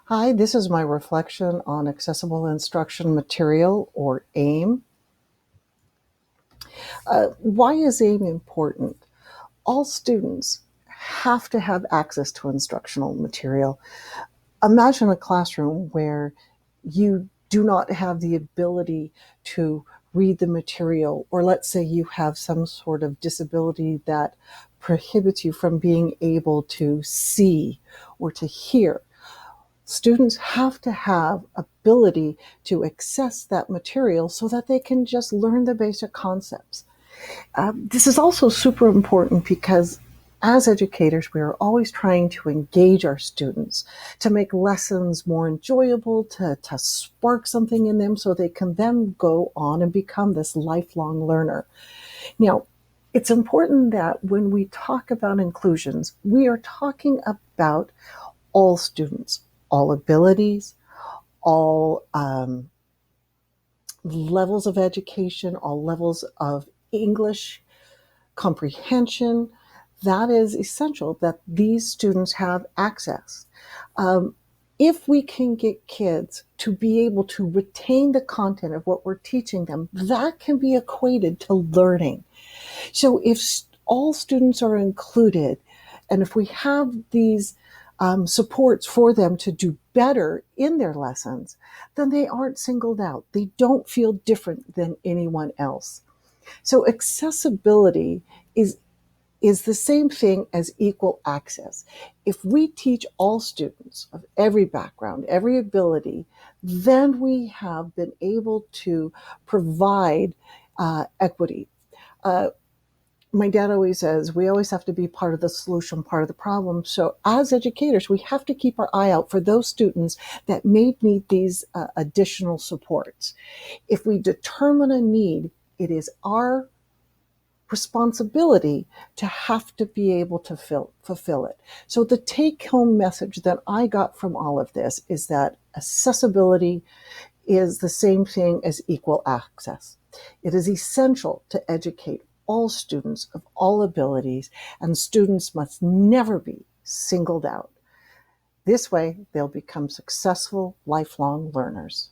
Hi, this is my reflection on accessible instruction material, or AIM. Why is AIM important? All students have to have access to instructional material. Imagine a classroom where you do not have the ability to read the material, or let's say you have some sort of disability that prohibits you from being able to see or to hear. Students have to have ability to access that material so that they can just learn the basic concepts. This is also super important because as educators, we are always trying to engage our students, to make lessons more enjoyable, to spark something in them so they can then go on and become this lifelong learner. Now, it's important that when we talk about inclusions, we are talking about all students, all abilities, all levels of education, all levels of English comprehension. That is essential that these students have access. Um, if we can get kids to be able to retain the content of what we're teaching them, that can be equated to learning. So if all students are included, and if we have these supports for them to do better in their lessons, then they aren't singled out. They don't feel different than anyone else. So accessibility is the same thing as equal access. If we teach all students of every background, every ability, then we have been able to provide equity. Uh, my dad always says we always have to be part of the solution, part of the problem. So as educators, we have to keep our eye out for those students that may need these additional supports. If we determine a need, it is our responsibility to have to be able to fulfill it. So the take home message that I got from all of this is that accessibility is the same thing as equal access. It is essential to educate all students of all abilities, and students must never be singled out. This way, they'll become successful, lifelong learners.